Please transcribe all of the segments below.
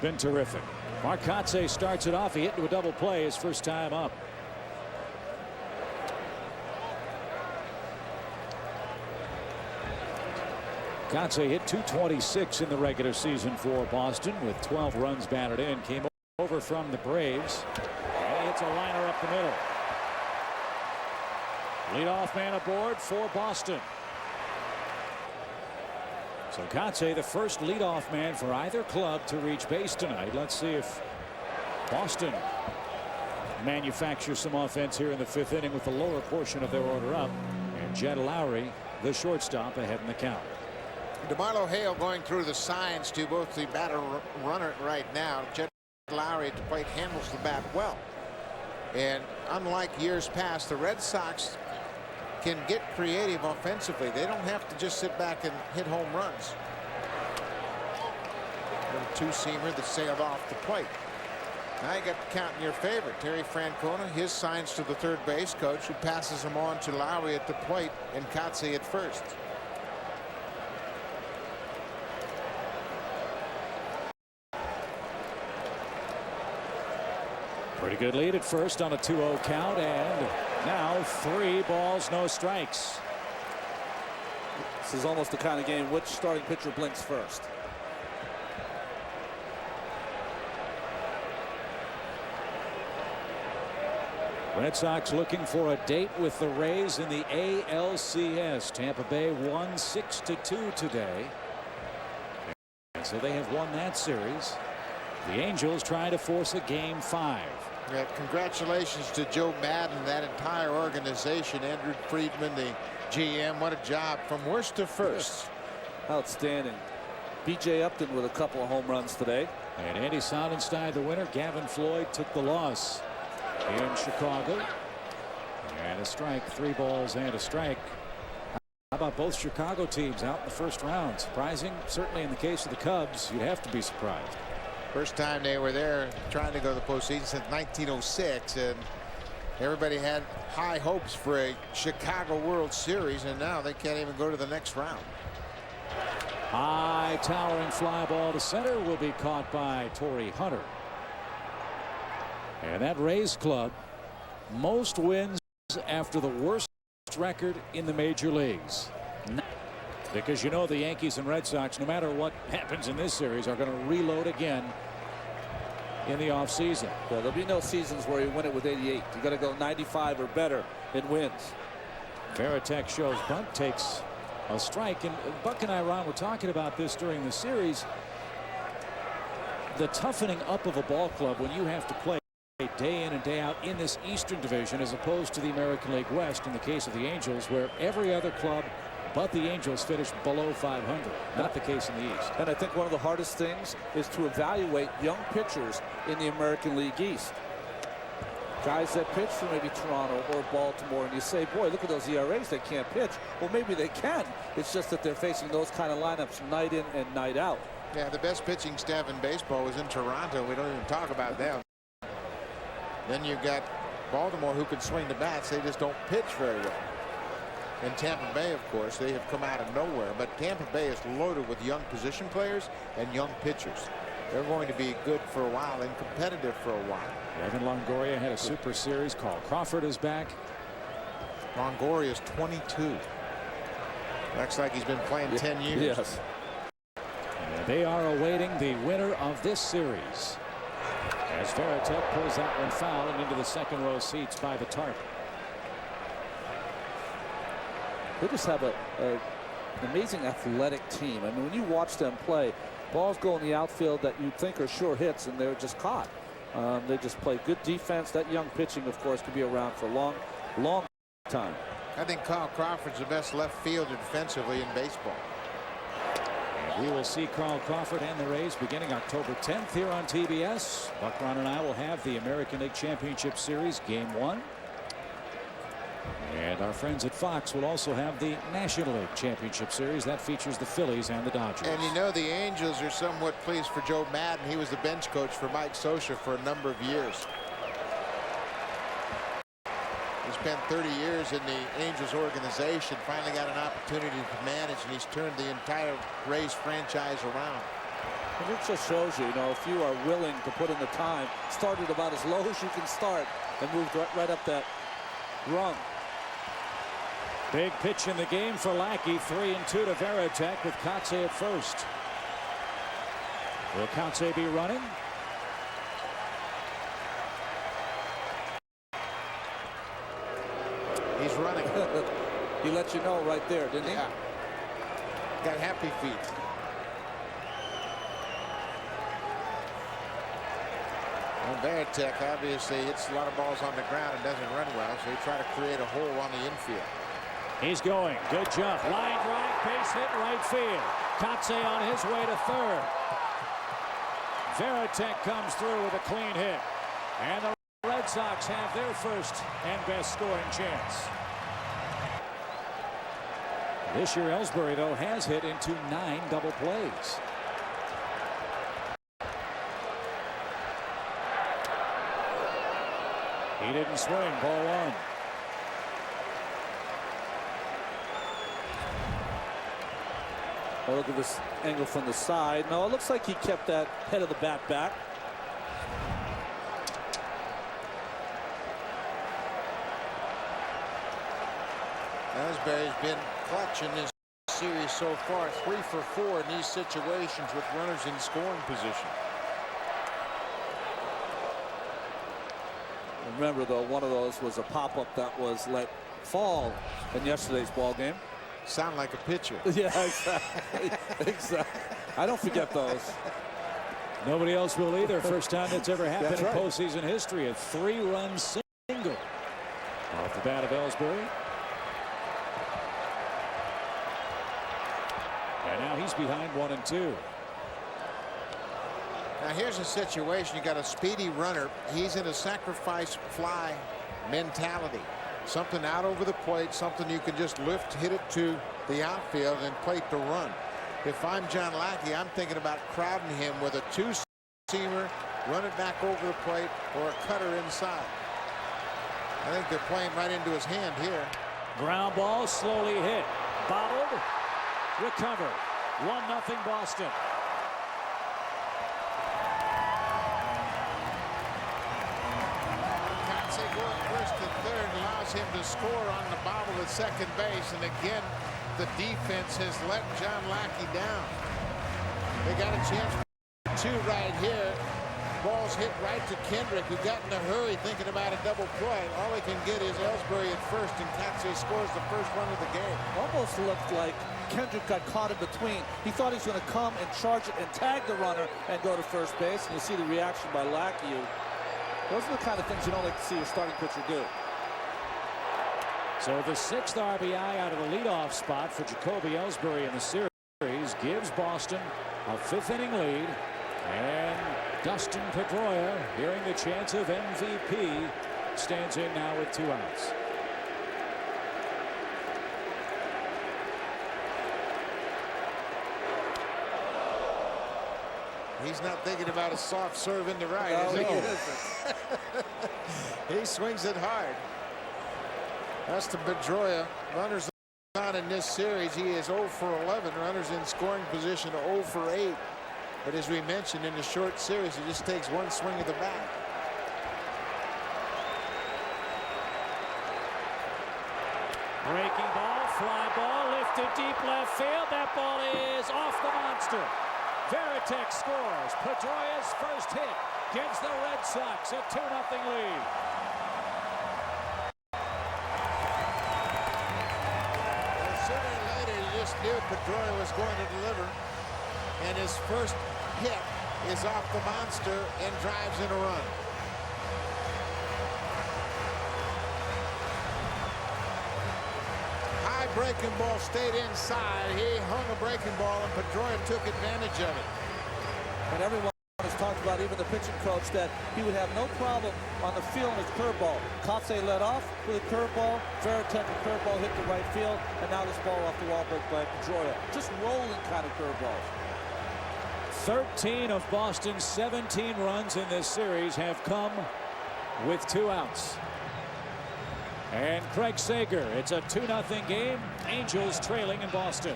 been terrific. Marcotte starts it off. He hit into a double play his first time up. Marcotte hit .226 in the regular season for Boston with 12 runs batted in. Came over from the Braves. And he hits a liner up the middle. Leadoff man aboard for Boston. So Marcotte, the first leadoff man for either club to reach base tonight. Let's see if Boston manufactures some offense here in the fifth inning with the lower portion of their order up. And Jed Lowry, the shortstop, ahead in the count. DeMarlo Hale going through the signs to both the batter runner right now. Jed Lowry at the plate handles the bat well. And unlike years past, the Red Sox can get creative offensively. They don't have to just sit back and hit home runs. Little two-seamer that sailed off the plate. Now you got the count in your favor. Terry Francona, his signs to the third base coach, who passes him on to Lowry at the plate and Marcotte at first. Pretty good lead at first on a 2-0 count, and now 3 balls, no strikes. This is almost the kind of game which starting pitcher blinks first. Red Sox looking for a date with the Rays in the ALCS. Tampa Bay won 6-2 today. And so they have won that series. The Angels trying to force a game 5. Yeah, congratulations to Joe Madden, that entire organization. Andrew Friedman, the GM. What a job from worst to first. Outstanding. B.J. Upton with a couple of home runs today. And Andy Sonnenstein the winner. Gavin Floyd took the loss in Chicago. And a strike. 3 balls and a strike. How about both Chicago teams out in the first round? Surprising, certainly in the case of the Cubs. You'd have to be surprised. First time they were there trying to go to the postseason since 1906, and everybody had high hopes for a Chicago World Series, and now they can't even go to the next round. High towering fly ball to center will be caught by Torrey Hunter. And that Rays club, most wins after the worst record in the major leagues. Because you know the Yankees and Red Sox, no matter what happens in this series, are going to reload again in the offseason. Well, there'll be no seasons where you win it with 88. You got to go 95 or better in wins. Varitek shows bunt, takes a strike, and Buck and I, Ron, were talking about this during the series. The toughening up of a ball club when you have to play day in and day out in this Eastern Division as opposed to the American League West in the case of the Angels, where every other club but the Angels finished below 500. Not the case in the East. And I think one of the hardest things is to evaluate young pitchers in the American League East. Guys that pitch for maybe Toronto or Baltimore, and you say, boy, look at those ERAs, they can't pitch. Well, maybe they can. It's just that they're facing those kind of lineups night in and night out. Yeah, the best pitching staff in baseball was in Toronto. We don't even talk about them. Then you've got Baltimore, who can swing the bats. They just don't pitch very well. And Tampa Bay, of course, they have come out of nowhere. But Tampa Bay is loaded with young position players and young pitchers. They're going to be good for a while and competitive for a while. Evan Longoria had a super series. Carl Crawford is back. Longoria is 22. Looks like he's been playing 10 years. Yes. And they are awaiting the winner of this series, as Varitek pulls that one foul and into the second row seats by the tarp. They just have an amazing athletic team. I mean, when you watch them play, balls go in the outfield that you think are sure hits, and they're just caught. They just play good defense. That young pitching, of course, could be around for a long, long time. I think Carl Crawford's the best left fielder defensively in baseball. And we will see Carl Crawford and the Rays beginning October 10th here on TBS. Buck, Ron, and I will have the American League Championship Series Game 1. And our friends at Fox will also have the National League Championship Series that features the Phillies and the Dodgers. And you know the Angels are somewhat pleased for Joe Madden. He was the bench coach for Mike Scioscia for a number of years. He spent 30 years in the Angels organization, finally got an opportunity to manage, and he's turned the entire Rays franchise around. And it just shows you, if you are willing to put in the time, started about as low as you can start and moved right up that rung. Big pitch in the game for Lackey. 3-2 to Varitek with Kotze at first. Will Kotze be running? He's running. He let you know right there, didn't he? Yeah. Got happy feet. Well, Varitek obviously hits a lot of balls on the ground and doesn't run well, so he tried to create a hole on the infield. He's going. Good jump. Line drive. Base hit right field. Kotze on his way to third. Varitek comes through with a clean hit. And the Red Sox have their first and best scoring chance. This year, Ellsbury, though, has hit into 9 double plays. He didn't swing. Ball 1. Oh, look at this angle from the side. No, it looks like he kept that head of the bat back. Ellsbury's been clutch in this series so far. 3 for 4 in these situations with runners in scoring position. Remember, though, one of those was a pop-up that was let fall in yesterday's ball game. Sound like a pitcher. Yeah, exactly. Exactly. I don't forget those. Nobody else will either. First time that's ever happened That's in right. postseason history. A 3-run single off the bat of Ellsbury. And now he's behind 1-2. Now here's a situation. You got a speedy runner. He's in a sacrifice fly mentality. Something out over the plate, something you can just lift, hit it to the outfield and plate the run. If I'm John Lackey, I'm thinking about crowding him with a 2-seamer, run it back over the plate, or a cutter inside. I think they're playing right into his hand here. Ground ball slowly hit. Bobbled. Recovered. 1-0 Boston. Going first to third allows him to score on the bobble at second base, and again the defense has let John Lackey down. They got a chance for 2 right here. Ball's hit right to Kendrick, who got in a hurry thinking about a double play. All he can get is Ellsbury at first, and Kotze scores the first run of the game. Almost looked like Kendrick got caught in between. He thought he was going to come and charge it and tag the runner and go to first base, and you see the reaction by Lackey. Those are the kind of things you don't like to see a starting pitcher do. So the 6th RBI out of the leadoff spot for Jacoby Ellsbury in the series gives Boston a 5th inning lead. And Dustin Pedroia, hearing the chance of MVP, stands in now with 2 outs. He's not thinking about a soft serve in the right, No, is he he? isn't. He swings it hard. Dustin Pedroia, runners on in this series. He is 0 for 11. Runners in scoring position, 0 for 8. But as we mentioned, in the short series, it just takes 1 swing of the bat. Breaking ball, fly ball, lifted deep left field. That ball is off the monster. Varitek scores. Pedroia's first hit gives the Red Sox a 2-0 lead. Well, sooner or later, you just knew Pedroia was going to deliver. And his first hit is off the monster and drives in a run. High breaking ball stayed inside. He hung a breaking ball, and Pedroia took advantage of it. And everyone has talked about, even the pitching coach, that he would have no problem on the field with curveball. Kotze led off with a curveball. Varitek, a curveball hit the right field, and now this ball off the wall by Pedroia. Just rolling kind of curveballs. 13 of Boston's 17 runs in this series have come with 2 outs. And Craig Sager, it's a 2-0 game. Angels trailing in Boston.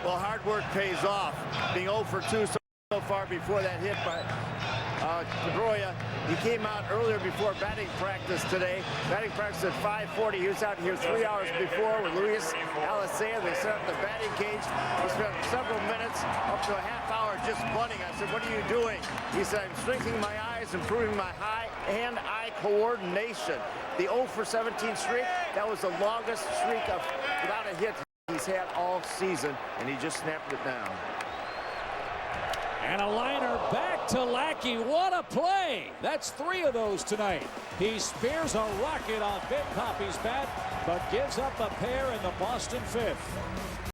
Well, hard work pays off. Being 0 for 2. So far before that hit by Pedroia. He came out earlier before batting practice today. Batting practice at 5:40. He was out here 3 hours before with Luis Alicea. They set up the batting cage. He spent several minutes, up to a half hour, just bunting. I said, "What are you doing?" He said, "I'm strengthening my eyes, improving my hand-eye coordination." The 0 for 17 streak, that was the longest streak without a hit he's had all season, and he just snapped it down. And a liner back to Lackey. What a play! That's 3 of those tonight. He spears a rocket off Big Poppy's bat, but gives up a pair in the Boston 5th.